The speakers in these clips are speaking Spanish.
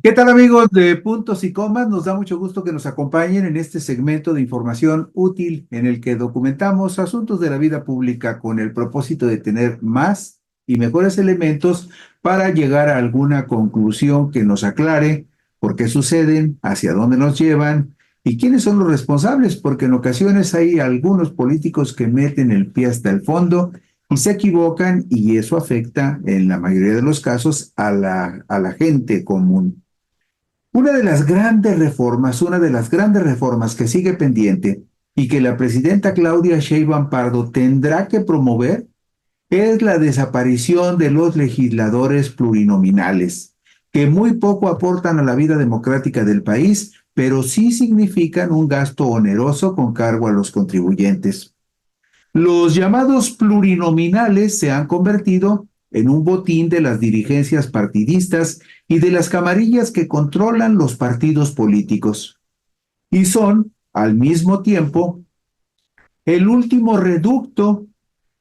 ¿Qué tal amigos de Puntos y Comas? Nos da mucho gusto que nos acompañen en este segmento de información útil en el que documentamos asuntos de la vida pública con el propósito de tener más y mejores elementos para llegar a alguna conclusión que nos aclare por qué suceden, hacia dónde nos llevan y quiénes son los responsables, porque en ocasiones hay algunos políticos que meten el pie hasta el fondo y se equivocan y eso afecta en la mayoría de los casos a la gente común. Una de las grandes reformas que sigue pendiente y que la presidenta Claudia Sheinbaum Pardo tendrá que promover es la desaparición de los legisladores plurinominales, que muy poco aportan a la vida democrática del país, pero sí significan un gasto oneroso con cargo a los contribuyentes. Los llamados plurinominales se han convertido en un botín de las dirigencias partidistas y de las camarillas que controlan los partidos políticos. Y son, al mismo tiempo, el último reducto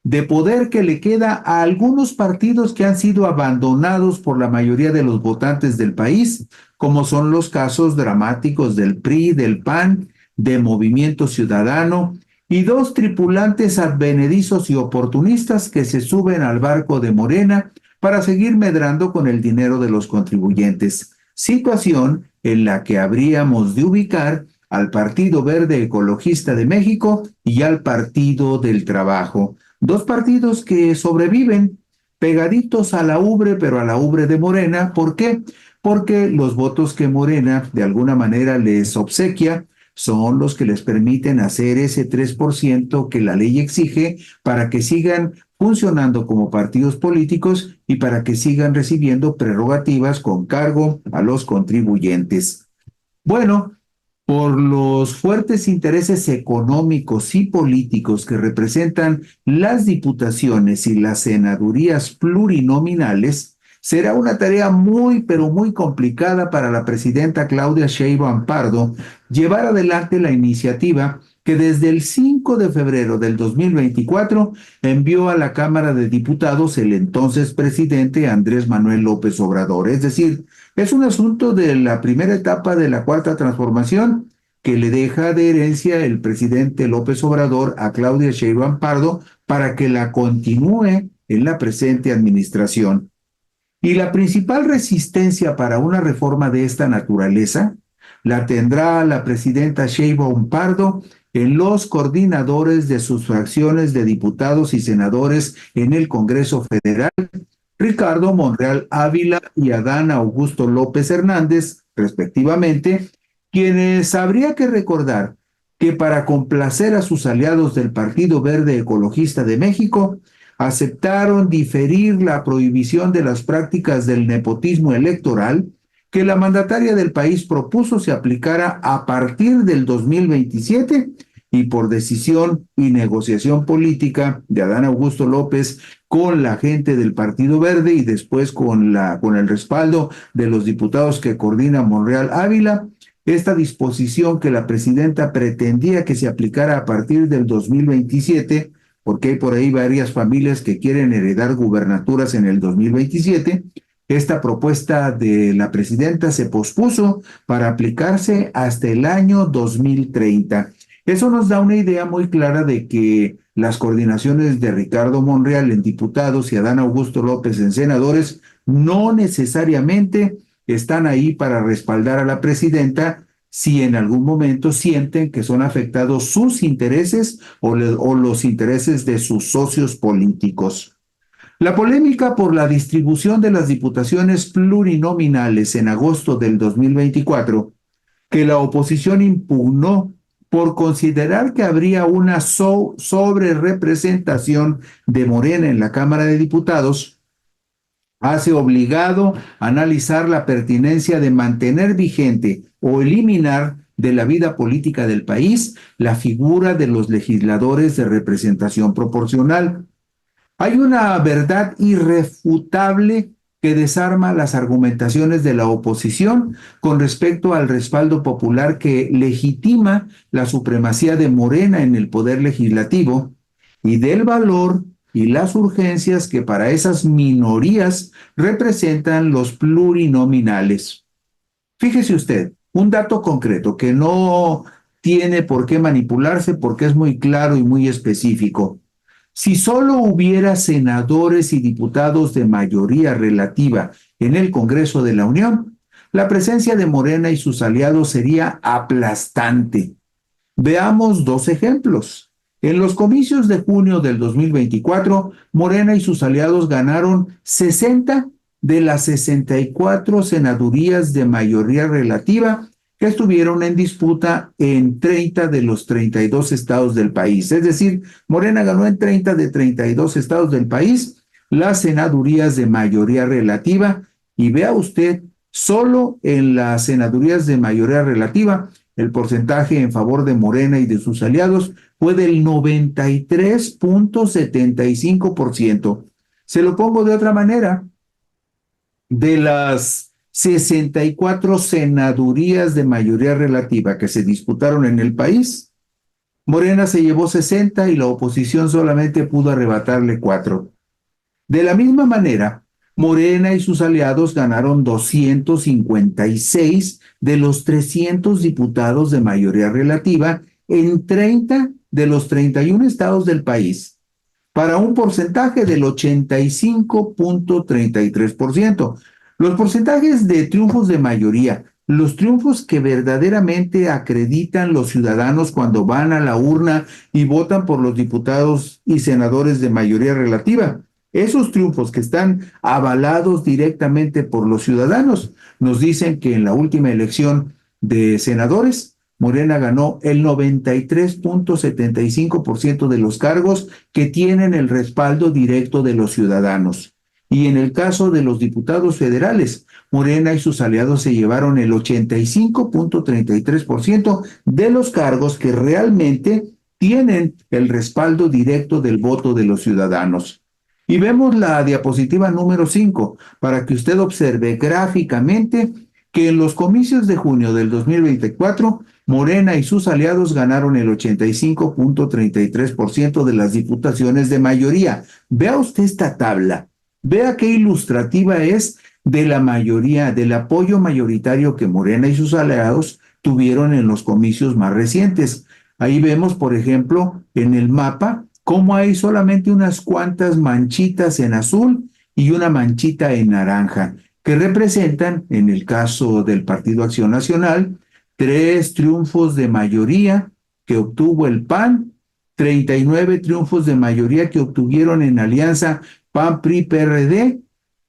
de poder que le queda a algunos partidos que han sido abandonados por la mayoría de los votantes del país, como son los casos dramáticos del PRI, del PAN, de Movimiento Ciudadano y dos tripulantes advenedizos y oportunistas que se suben al barco de Morena para seguir medrando con el dinero de los contribuyentes. Situación en la que habríamos de ubicar al Partido Verde Ecologista de México y al Partido del Trabajo. Dos partidos que sobreviven pegaditos a la ubre, pero a la ubre de Morena. ¿Por qué? Porque los votos que Morena de alguna manera les obsequia son los que les permiten hacer ese 3% que la ley exige para que sigan funcionando como partidos políticos y para que sigan recibiendo prerrogativas con cargo a los contribuyentes. Bueno, por los fuertes intereses económicos y políticos que representan las diputaciones y las senadurías plurinominales, será una tarea muy, pero muy complicada para la presidenta Claudia Sheinbaum Pardo llevar adelante la iniciativa que desde el 5 de febrero del 2024 envió a la Cámara de Diputados el entonces presidente Andrés Manuel López Obrador. Es decir, es un asunto de la primera etapa de la cuarta transformación que le deja de herencia el presidente López Obrador a Claudia Sheinbaum Pardo para que la continúe en la presente administración. Y la principal resistencia para una reforma de esta naturaleza la tendrá la presidenta Sheinbaum Pardo en los coordinadores de sus fracciones de diputados y senadores en el Congreso Federal, Ricardo Monreal Ávila y Adán Augusto López Hernández, respectivamente, quienes habría que recordar que para complacer a sus aliados del Partido Verde Ecologista de México, aceptaron diferir la prohibición de las prácticas del nepotismo electoral que la mandataria del país propuso se aplicara a partir del 2027 y por decisión y negociación política de Adán Augusto López con la gente del Partido Verde y después con el respaldo de los diputados que coordina Monreal Ávila, esta disposición que la presidenta pretendía que se aplicara a partir del 2027, porque hay por ahí varias familias que quieren heredar gubernaturas en el 2027, esta propuesta de la presidenta se pospuso para aplicarse hasta el año 2030. Eso nos da una idea muy clara de que las coordinaciones de Ricardo Monreal en diputados y Adán Augusto López en senadores no necesariamente están ahí para respaldar a la presidenta si en algún momento sienten que son afectados sus intereses o los intereses de sus socios políticos. La polémica por la distribución de las diputaciones plurinominales en agosto del 2024, que la oposición impugnó por considerar que habría una sobre representación de Morena en la Cámara de Diputados, hace obligado a analizar la pertinencia de mantener vigente o eliminar de la vida política del país la figura de los legisladores de representación proporcional. Hay una verdad irrefutable que desarma las argumentaciones de la oposición con respecto al respaldo popular que legitima la supremacía de Morena en el poder legislativo y del valor y las urgencias que para esas minorías representan los plurinominales. Fíjese usted, un dato concreto que no tiene por qué manipularse porque es muy claro y muy específico. Si solo hubiera senadores y diputados de mayoría relativa en el Congreso de la Unión, la presencia de Morena y sus aliados sería aplastante. Veamos dos ejemplos. En los comicios de junio del 2024, Morena y sus aliados ganaron 60 de las 64 senadurías de mayoría relativa que estuvieron en disputa en 30 de los 32 estados del país. Es decir, Morena ganó en 30 de 32 estados del país las senadurías de mayoría relativa y vea usted, solo en las senadurías de mayoría relativa el porcentaje en favor de Morena y de sus aliados fue del 93.75%. Se lo pongo de otra manera, de las 64 senadurías de mayoría relativa que se disputaron en el país, Morena se llevó 60 y la oposición solamente pudo arrebatarle 4. De la misma manera, Morena y sus aliados ganaron 256 de los 300 diputados de mayoría relativa en 30 de los 31 estados del país, para un porcentaje del 85.33%. Los porcentajes de triunfos de mayoría, los triunfos que verdaderamente acreditan los ciudadanos cuando van a la urna y votan por los diputados y senadores de mayoría relativa, esos triunfos que están avalados directamente por los ciudadanos, nos dicen que en la última elección de senadores, Morena ganó el 93.75% de los cargos que tienen el respaldo directo de los ciudadanos. Y en el caso de los diputados federales, Morena y sus aliados se llevaron el 85.33% de los cargos que realmente tienen el respaldo directo del voto de los ciudadanos. Y vemos la diapositiva número 5 para que usted observe gráficamente que en los comicios de junio del 2024, Morena y sus aliados ganaron el 85.33% de las diputaciones de mayoría. Vea usted esta tabla, vea qué ilustrativa es de la mayoría, del apoyo mayoritario que Morena y sus aliados tuvieron en los comicios más recientes. Ahí vemos, por ejemplo, en el mapa, cómo hay solamente unas cuantas manchitas en azul y una manchita en naranja, que representan, en el caso del Partido Acción Nacional, 3 triunfos de mayoría que obtuvo el PAN, 39 triunfos de mayoría que obtuvieron en alianza PAN-PRI-PRD,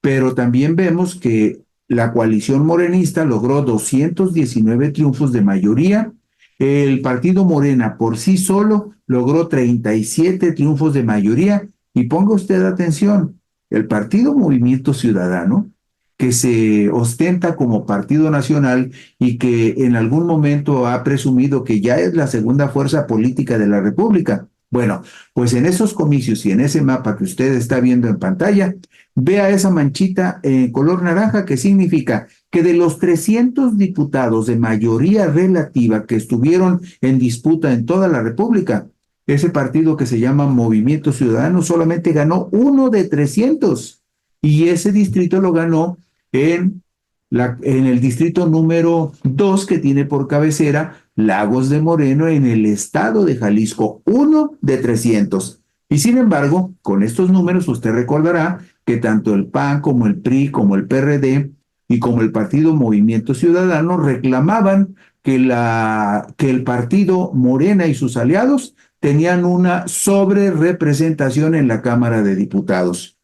pero también vemos que la coalición morenista logró 219 triunfos de mayoría. El partido Morena por sí solo logró 37 triunfos de mayoría y ponga usted atención, el partido Movimiento Ciudadano, que se ostenta como partido nacional y que en algún momento ha presumido que ya es la segunda fuerza política de la República. Bueno, pues en esos comicios y en ese mapa que usted está viendo en pantalla, vea esa manchita en color naranja que significa que de los 300 diputados de mayoría relativa que estuvieron en disputa en toda la República, ese partido que se llama Movimiento Ciudadano solamente ganó 1 de 300 y ese distrito lo ganó en el distrito número 2 que tiene por cabecera Lagos de Moreno en el estado de Jalisco, 1 de 300. Y sin embargo, con estos números usted recordará que tanto el PAN como el PRI, como el PRD y como el partido Movimiento Ciudadano reclamaban que el partido Morena y sus aliados tenían una sobrerepresentación en la Cámara de Diputados.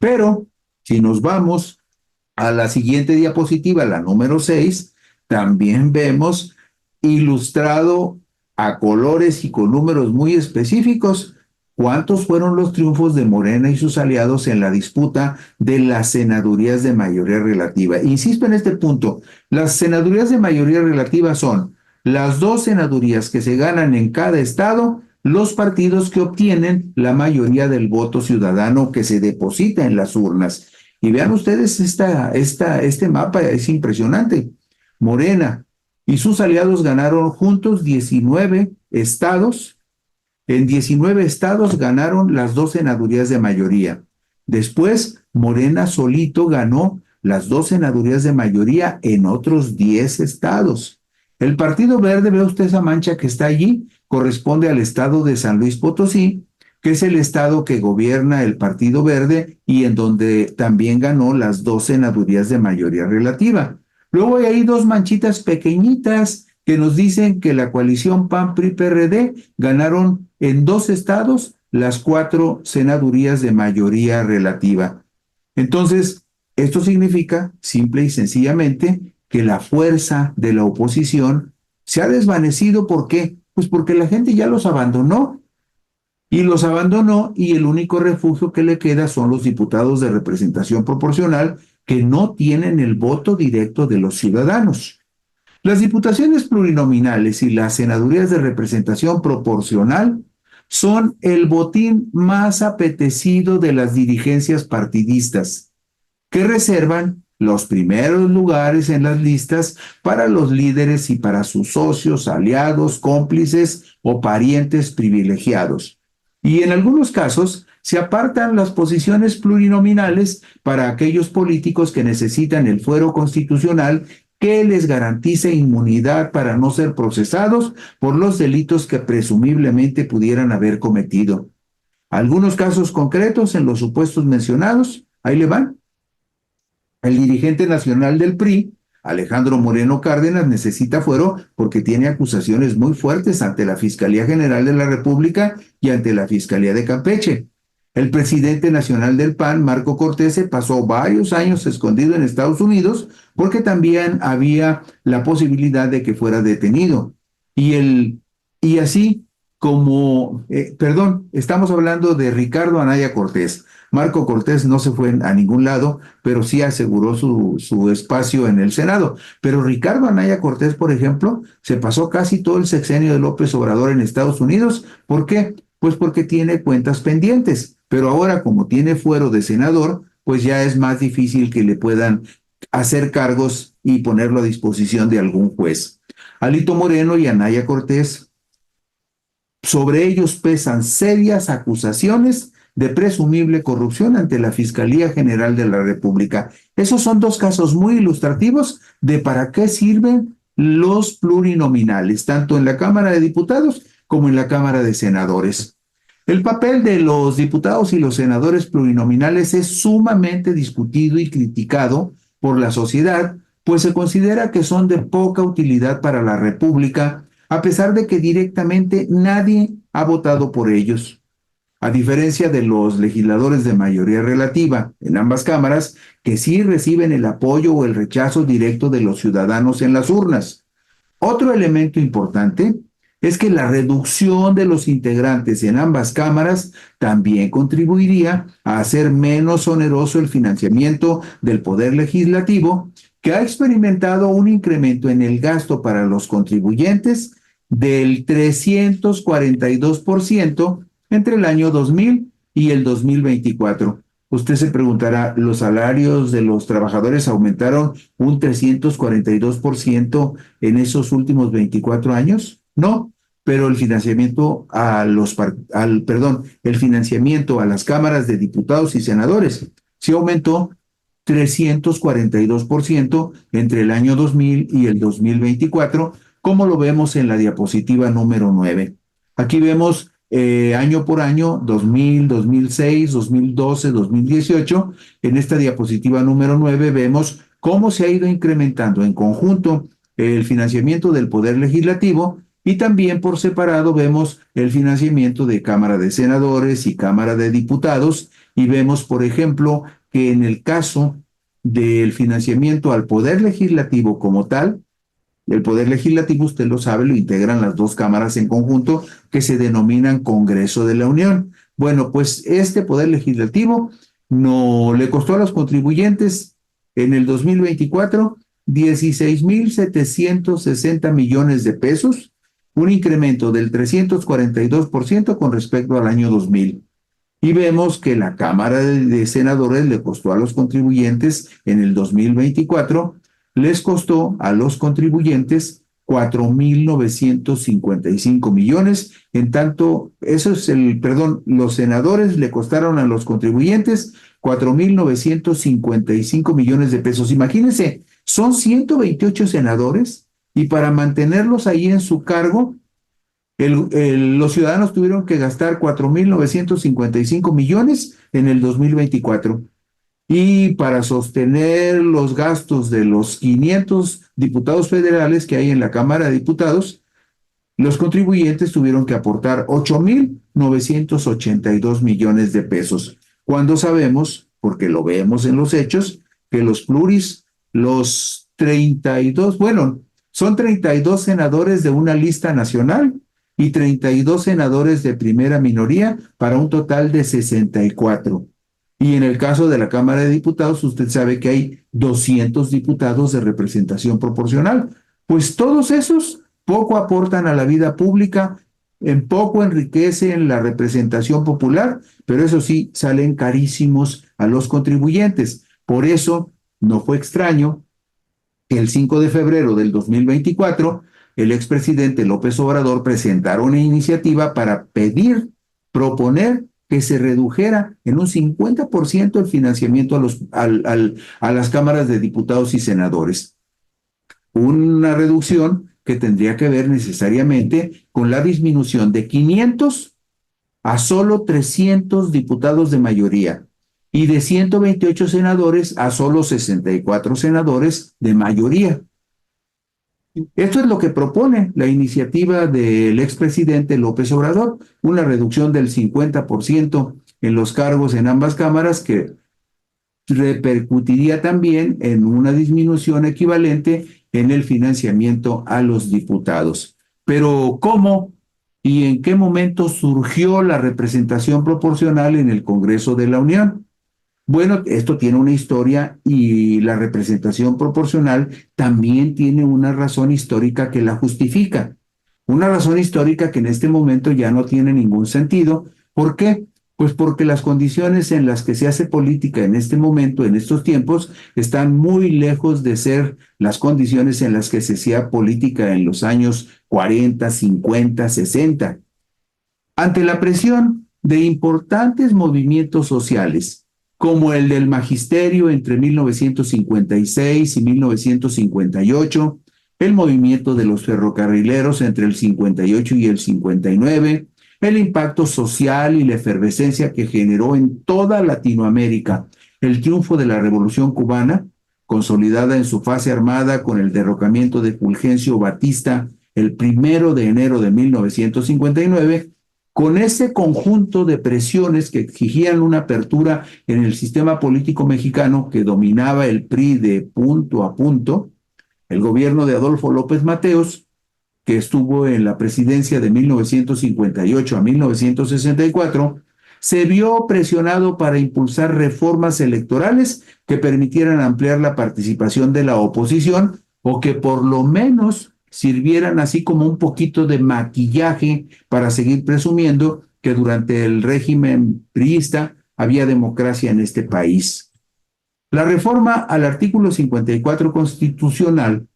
Pero si nos vamos a la siguiente diapositiva, la número 6, también vemos ilustrado a colores y con números muy específicos cuántos fueron los triunfos de Morena y sus aliados en la disputa de las senadurías de mayoría relativa. Insisto en este punto, las senadurías de mayoría relativa son las 2 senadurías que se ganan en cada estado, los partidos que obtienen la mayoría del voto ciudadano que se deposita en las urnas. Y vean ustedes este mapa, es impresionante. Morena y sus aliados ganaron juntos 19 estados. En 19 estados ganaron las 2 senadurías de mayoría. Después, Morena solito ganó las 2 senadurías de mayoría en otros 10 estados. El Partido Verde, ve usted esa mancha que está allí, corresponde al estado de San Luis Potosí, que es el estado que gobierna el Partido Verde y en donde también ganó las 2 senadurías de mayoría relativa. Luego hay ahí 2 manchitas pequeñitas que nos dicen que la coalición PAN-PRI-PRD ganaron en 2 estados las 4 senadurías de mayoría relativa. Entonces, esto significa, simple y sencillamente, que la fuerza de la oposición se ha desvanecido. ¿Por qué? Pues porque la gente ya los abandonó. Y los abandonó y el único refugio que le queda son los diputados de representación proporcional que no tienen el voto directo de los ciudadanos. Las diputaciones plurinominales y las senadurías de representación proporcional son el botín más apetecido de las dirigencias partidistas, que reservan los primeros lugares en las listas para los líderes y para sus socios, aliados, cómplices o parientes privilegiados. Y en algunos casos se apartan las posiciones plurinominales para aquellos políticos que necesitan el fuero constitucional que les garantice inmunidad para no ser procesados por los delitos que presumiblemente pudieran haber cometido. Algunos casos concretos en los supuestos mencionados, ahí le van. El dirigente nacional del PRI, Alejandro Moreno Cárdenas, necesita fuero porque tiene acusaciones muy fuertes ante la Fiscalía General de la República y ante la Fiscalía de Campeche. El presidente nacional del PAN, Marco Cortés, se pasó varios años escondido en Estados Unidos porque también había la posibilidad de que fuera detenido. Y así como, estamos hablando de Ricardo Anaya Cortés. Marco Cortés no se fue a ningún lado, pero sí aseguró su espacio en el Senado. Pero Ricardo Anaya Cortés, por ejemplo, se pasó casi todo el sexenio de López Obrador en Estados Unidos. ¿Por qué? Pues porque tiene cuentas pendientes. Pero ahora, como tiene fuero de senador, pues ya es más difícil que le puedan hacer cargos y ponerlo a disposición de algún juez. Alito Moreno y Anaya Cortés, sobre ellos pesan serias acusaciones de presumible corrupción ante la Fiscalía General de la República. Esos son 2 casos muy ilustrativos de para qué sirven los plurinominales, tanto en la Cámara de Diputados como en la Cámara de Senadores. El papel de los diputados y los senadores plurinominales es sumamente discutido y criticado por la sociedad, pues se considera que son de poca utilidad para la República, a pesar de que directamente nadie ha votado por ellos. A diferencia de los legisladores de mayoría relativa en ambas cámaras, que sí reciben el apoyo o el rechazo directo de los ciudadanos en las urnas. Otro elemento importante es que la reducción de los integrantes en ambas cámaras también contribuiría a hacer menos oneroso el financiamiento del Poder Legislativo, que ha experimentado un incremento en el gasto para los contribuyentes del 342% entre el año 2000 y el 2024. Usted se preguntará, ¿los salarios de los trabajadores aumentaron un 342% en esos últimos 24 años? No, pero el financiamiento el financiamiento a las cámaras de diputados y senadores sí aumentó 342% entre el año 2000 y el 2024, como lo vemos en la diapositiva número 9. Aquí vemos año por año, 2000, 2006, 2012, 2018. En esta diapositiva número 9 vemos cómo se ha ido incrementando en conjunto el financiamiento del Poder Legislativo y también por separado vemos el financiamiento de Cámara de Senadores y Cámara de Diputados y vemos, por ejemplo, que en el caso del financiamiento al Poder Legislativo como tal, el Poder Legislativo, usted lo sabe, lo integran las 2 cámaras en conjunto que se denominan Congreso de la Unión. Bueno, pues este Poder Legislativo no le costó a los contribuyentes en el 2024 16,760 millones de pesos, un incremento del 342% con respecto al año 2000. Y vemos que la Cámara de Senadores le costó a los contribuyentes en el 2024, les costó a los contribuyentes 4,955 millones, en tanto, los senadores le costaron a los contribuyentes 4.955 millones de pesos. Imagínense, son 128 senadores y para mantenerlos ahí en su cargo, los ciudadanos tuvieron que gastar 4.955 millones en el 2024. Y para sostener los gastos de los 500 diputados federales que hay en la Cámara de Diputados, los contribuyentes tuvieron que aportar 8.982 millones de pesos, cuando sabemos, porque lo vemos en los hechos, que los pluris, los 32, bueno, son 32 senadores de una lista nacional y 32 senadores de primera minoría para un total de 64. Y en el caso de la Cámara de Diputados, usted sabe que hay 200 diputados de representación proporcional. Pues todos esos poco aportan a la vida pública, en poco enriquecen la representación popular, pero eso sí, salen carísimos a los contribuyentes. Por eso, no fue extraño que el 5 de febrero del 2024, el expresidente López Obrador presentara una iniciativa para proponer que se redujera en un 50% el financiamiento a las cámaras de diputados y senadores. Una reducción que tendría que ver necesariamente con la disminución de 500 a solo 300 diputados de mayoría y de 128 senadores a solo 64 senadores de mayoría. Esto es lo que propone la iniciativa del expresidente López Obrador, una reducción del 50% en los cargos en ambas cámaras que repercutiría también en una disminución equivalente en el financiamiento a los diputados. Pero ¿cómo y en qué momento surgió la representación proporcional en el Congreso de la Unión? Bueno, esto tiene una historia y la representación proporcional también tiene una razón histórica que la justifica. Una razón histórica que en este momento ya no tiene ningún sentido. ¿Por qué? Pues porque las condiciones en las que se hace política en este momento, en estos tiempos, están muy lejos de ser las condiciones en las que se hacía política en los años 40, 50, 60. Ante la presión de importantes movimientos sociales, como el del magisterio entre 1956 y 1958, el movimiento de los ferrocarrileros entre el 58 y el 59, el impacto social y la efervescencia que generó en toda Latinoamérica el triunfo de la Revolución Cubana, consolidada en su fase armada con el derrocamiento de Fulgencio Batista el 1 de enero de 1959, con ese conjunto de presiones que exigían una apertura en el sistema político mexicano que dominaba el PRI de punto a punto, el gobierno de Adolfo López Mateos, que estuvo en la presidencia de 1958 a 1964, se vio presionado para impulsar reformas electorales que permitieran ampliar la participación de la oposición o que por lo menos sirvieran así como un poquito de maquillaje para seguir presumiendo que durante el régimen priista había democracia en este país. La reforma al artículo 54 constitucional,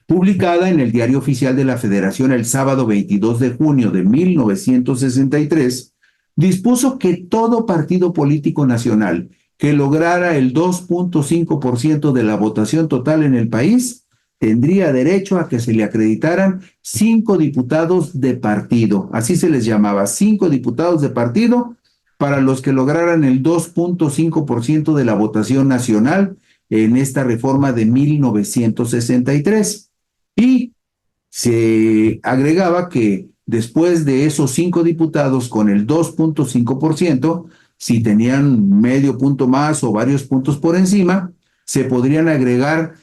publicada en el Diario Oficial de la Federación el sábado 22 de junio de 1963, dispuso que todo partido político nacional que lograra el 2.5% de la votación total en el país tendría derecho a que se le acreditaran 5 diputados de partido, así se les llamaba, 5 diputados de partido para los que lograran el 2.5% de la votación nacional en esta reforma de 1963. Y se agregaba que después de esos 5 diputados con el 2.5%, si tenían medio punto más o varios puntos por encima, se podrían agregar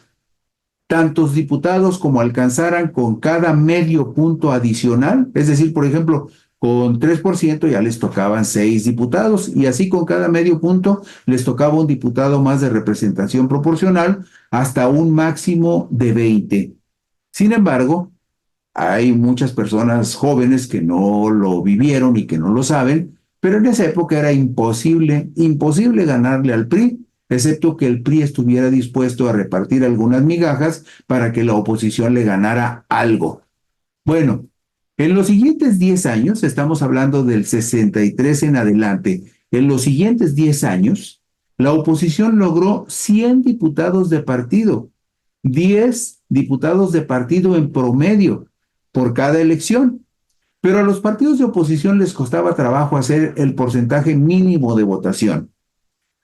tantos diputados como alcanzaran con cada medio punto adicional, es decir, por ejemplo, con 3% ya les tocaban 6 diputados y así con cada medio punto les tocaba un diputado más de representación proporcional hasta un máximo de 20. Sin embargo, hay muchas personas jóvenes que no lo vivieron y que no lo saben, pero en esa época era imposible ganarle al PRI, excepto que el PRI estuviera dispuesto a repartir algunas migajas para que la oposición le ganara algo. Bueno, en los siguientes 10 años, estamos hablando del 63 en adelante, en los siguientes 10 años, la oposición logró 100 diputados de partido, 10 diputados de partido en promedio por cada elección. Pero a los partidos de oposición les costaba trabajo hacer el porcentaje mínimo de votación.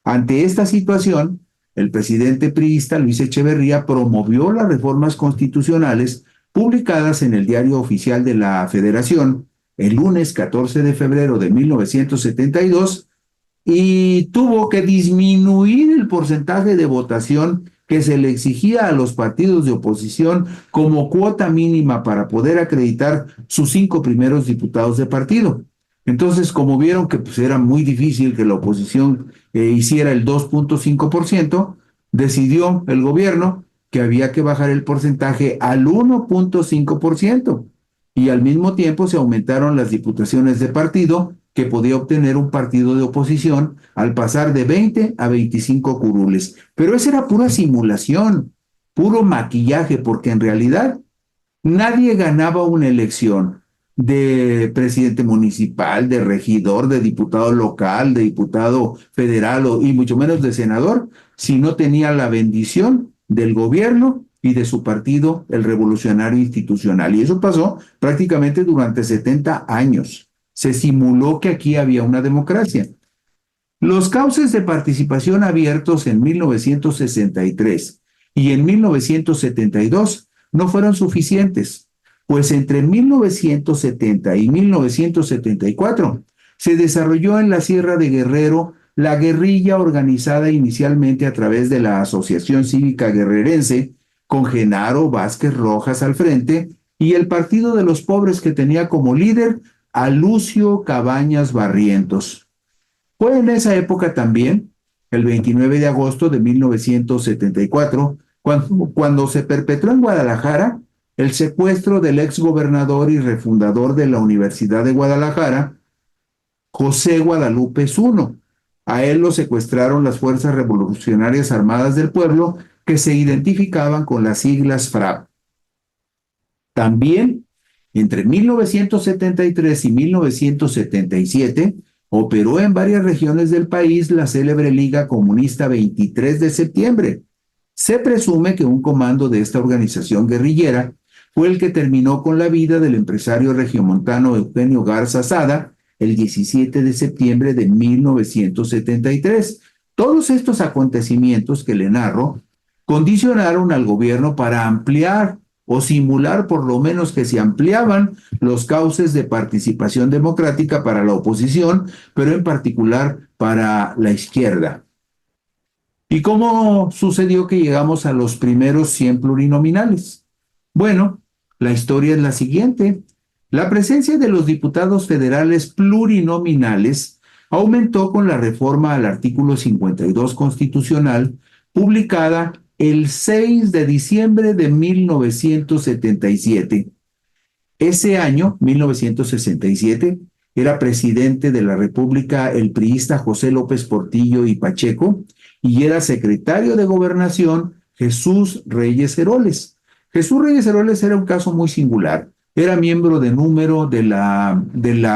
Ante esta situación, el presidente priista Luis Echeverría promovió las reformas constitucionales publicadas en el Diario Oficial de la Federación el lunes 14 de febrero de 1972 y tuvo que disminuir el porcentaje de votación que se le exigía a los partidos de oposición como cuota mínima para poder acreditar sus 5 primeros diputados de partido. Entonces, como vieron que pues, era muy difícil que la oposición hiciera el 2.5%, decidió el gobierno que había que bajar el porcentaje al 1.5% y al mismo tiempo se aumentaron las diputaciones de partido que podía obtener un partido de oposición al pasar de 20 a 25 curules. Pero esa era pura simulación, puro maquillaje, porque en realidad nadie ganaba una elección de presidente municipal, de regidor, de diputado local, de diputado federal y mucho menos de senador, si no tenía la bendición del gobierno y de su partido, el Revolucionario Institucional. Y eso pasó prácticamente durante 70 años. Se simuló que aquí había una democracia. Los cauces de participación abiertos en 1963 y en 1972 no fueron suficientes, pues entre 1970 y 1974 se desarrolló en la Sierra de Guerrero la guerrilla organizada inicialmente a través de la Asociación Cívica Guerrerense, con Genaro Vázquez Rojas al frente, y el Partido de los Pobres que tenía como líder a Lucio Cabañas Barrientos. Fue en esa época también, el 29 de agosto de 1974, cuando se perpetró en Guadalajara el secuestro del exgobernador y refundador de la Universidad de Guadalajara, José Guadalupe Zuno. A él lo secuestraron las Fuerzas Revolucionarias Armadas del Pueblo, que se identificaban con las siglas FRAP. También, entre 1973 y 1977, operó en varias regiones del país la célebre Liga Comunista 23 de septiembre. Se presume que un comando de esta organización guerrillera fue el que terminó con la vida del empresario regiomontano Eugenio Garza Sada el 17 de septiembre de 1973. Todos estos acontecimientos que le narro condicionaron al gobierno para ampliar o simular por lo menos que se ampliaban los cauces de participación democrática para la oposición, pero en particular para la izquierda. ¿Y cómo sucedió que llegamos a los primeros 100 plurinominales? Bueno, la historia es la siguiente. La presencia de los diputados federales plurinominales aumentó con la reforma al artículo 52 constitucional, publicada el 6 de diciembre de 1977. Ese año, 1967, era presidente de la República el priista José López Portillo y Pacheco, y era secretario de Gobernación Jesús Reyes Heroles. Jesús Reyes Heroles era un caso muy singular. Era miembro de número de la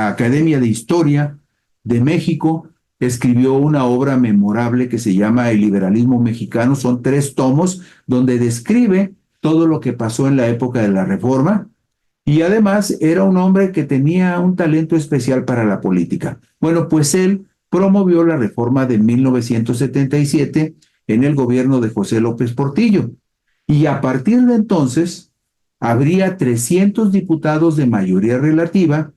Academia de Historia de México. Escribió una obra memorable que se llama El liberalismo mexicano. Son 3 tomos donde describe todo lo que pasó en la época de la Reforma. Y además era un hombre que tenía un talento especial para la política. Bueno, pues él promovió la reforma de 1977 en el gobierno de José López Portillo. Y a partir de entonces habría 300 diputados de mayoría relativa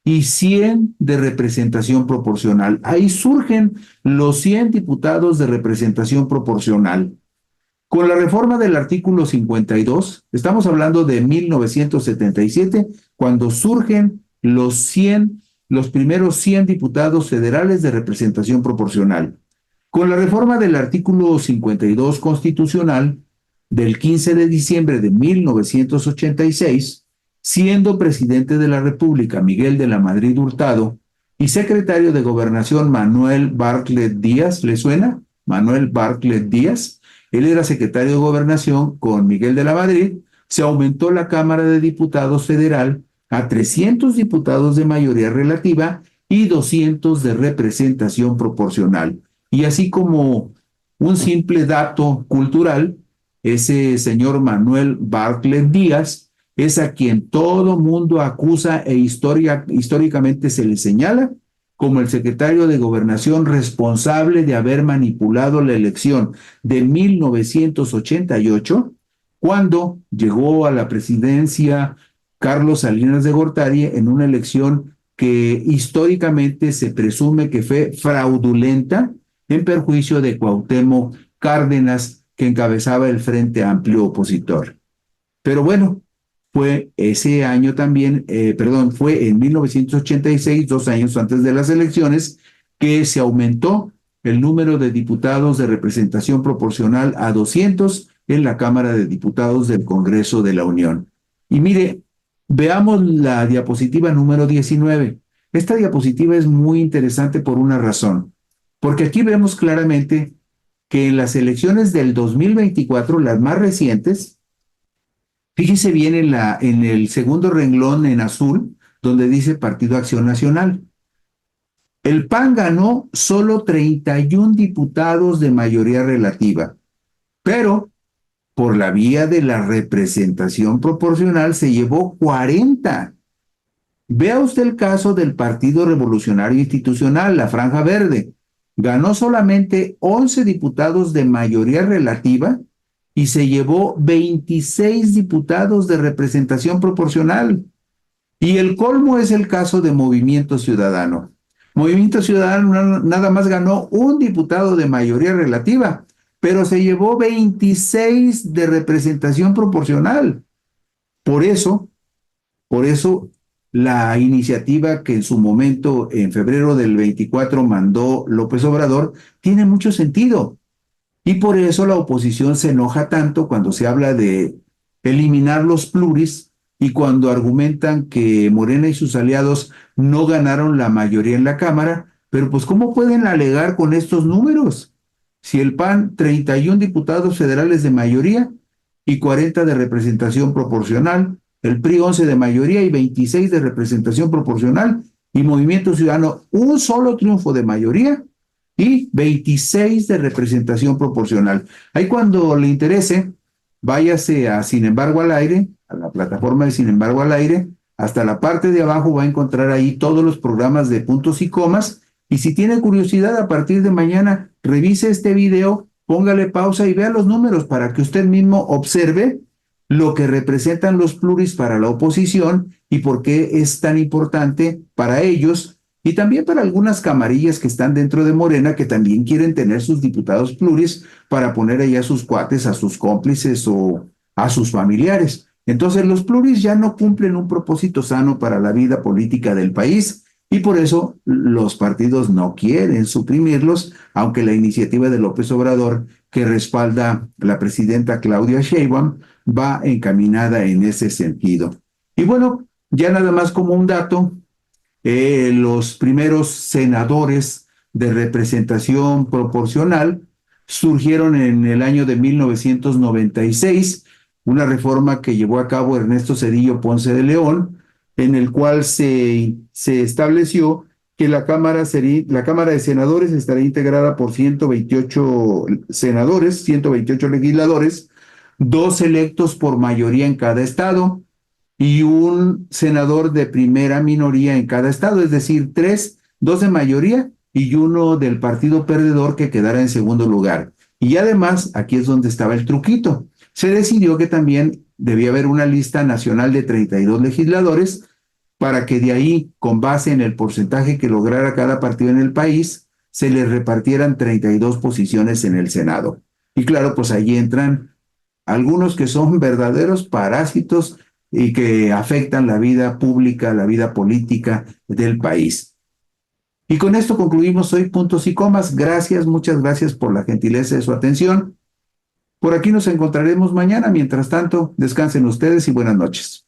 y 100 de representación proporcional. Ahí surgen los 100 diputados de representación proporcional. Con la reforma del artículo 52, estamos hablando de 1977, cuando surgen los primeros 100 diputados federales de representación proporcional. Con la reforma del artículo 52 constitucional del 15 de diciembre de 1986, siendo presidente de la República Miguel de la Madrid Hurtado y secretario de Gobernación Manuel Bartlett Díaz, ¿le suena? Manuel Bartlett Díaz. Él era secretario de Gobernación con Miguel de la Madrid. Se aumentó la Cámara de Diputados Federal a 300 diputados de mayoría relativa y 200 de representación proporcional. Y así como un simple dato cultural, ese señor Manuel Bartlett Díaz es a quien todo mundo acusa e históricamente se le señala como el secretario de Gobernación responsable de haber manipulado la elección de 1988, cuando llegó a la presidencia Carlos Salinas de Gortari en una elección que históricamente se presume que fue fraudulenta en perjuicio de Cuauhtémoc Cárdenas, que encabezaba el Frente Amplio opositor. Pero bueno, fue ese año también, fue en 1986, 2 años antes de las elecciones, que se aumentó el número de diputados de representación proporcional a 200 en la Cámara de Diputados del Congreso de la Unión. Y mire, veamos la diapositiva número 19. Esta diapositiva es muy interesante por una razón, porque aquí vemos claramente que en las elecciones del 2024, las más recientes, fíjese bien en el segundo renglón en azul, donde dice Partido Acción Nacional. El PAN ganó solo 31 diputados de mayoría relativa, pero por la vía de la representación proporcional se llevó 40. Vea usted el caso del Partido Revolucionario Institucional, la Franja Verde. Ganó solamente 11 diputados de mayoría relativa y se llevó 26 diputados de representación proporcional. Y el colmo es el caso de Movimiento Ciudadano. Movimiento Ciudadano nada más ganó un diputado de mayoría relativa, pero se llevó 26 de representación proporcional. Por eso, la iniciativa que en su momento, en febrero del 24, mandó López Obrador, tiene mucho sentido. Y por eso la oposición se enoja tanto cuando se habla de eliminar los pluris y cuando argumentan que Morena y sus aliados no ganaron la mayoría en la Cámara, pero pues ¿cómo pueden alegar con estos números? Si el PAN, 31 diputados federales de mayoría y 40 de representación proporcional, el PRI 11 de mayoría y 26 de representación proporcional, y Movimiento Ciudadano un solo triunfo de mayoría y 26 de representación proporcional. Ahí cuando le interese, váyase a Sin Embargo al Aire, a la plataforma de Sin Embargo al Aire, hasta la parte de abajo va a encontrar ahí todos los programas de puntos y comas, y si tiene curiosidad, a partir de mañana, revise este video, póngale pausa y vea los números para que usted mismo observe lo que representan los pluris para la oposición y por qué es tan importante para ellos y también para algunas camarillas que están dentro de Morena que también quieren tener sus diputados pluris para poner ahí a sus cuates, a sus cómplices o a sus familiares. Entonces los pluris ya no cumplen un propósito sano para la vida política del país y por eso los partidos no quieren suprimirlos, aunque la iniciativa de López Obrador, que respalda la presidenta Claudia Sheinbaum, va encaminada en ese sentido. Y bueno, ya nada más como un dato, los primeros senadores de representación proporcional surgieron en el año de 1996, una reforma que llevó a cabo Ernesto Zedillo Ponce de León, en el cual se estableció que la Cámara de Senadores estaría integrada por 128 senadores, 128 legisladores, 2 electos por mayoría en cada estado y un senador de primera minoría en cada estado, es decir, 3, 2 de mayoría y uno del partido perdedor que quedara en segundo lugar. Y además, aquí es donde estaba el truquito, se decidió que también debía haber una lista nacional de 32 legisladores para que de ahí, con base en el porcentaje que lograra cada partido en el país, se les repartieran 32 posiciones en el Senado. Y claro, pues ahí entran algunos que son verdaderos parásitos y que afectan la vida pública, la vida política del país. Y con esto concluimos hoy puntos y comas. Gracias, muchas gracias por la gentileza de su atención. Por aquí nos encontraremos mañana. Mientras tanto, descansen ustedes y buenas noches.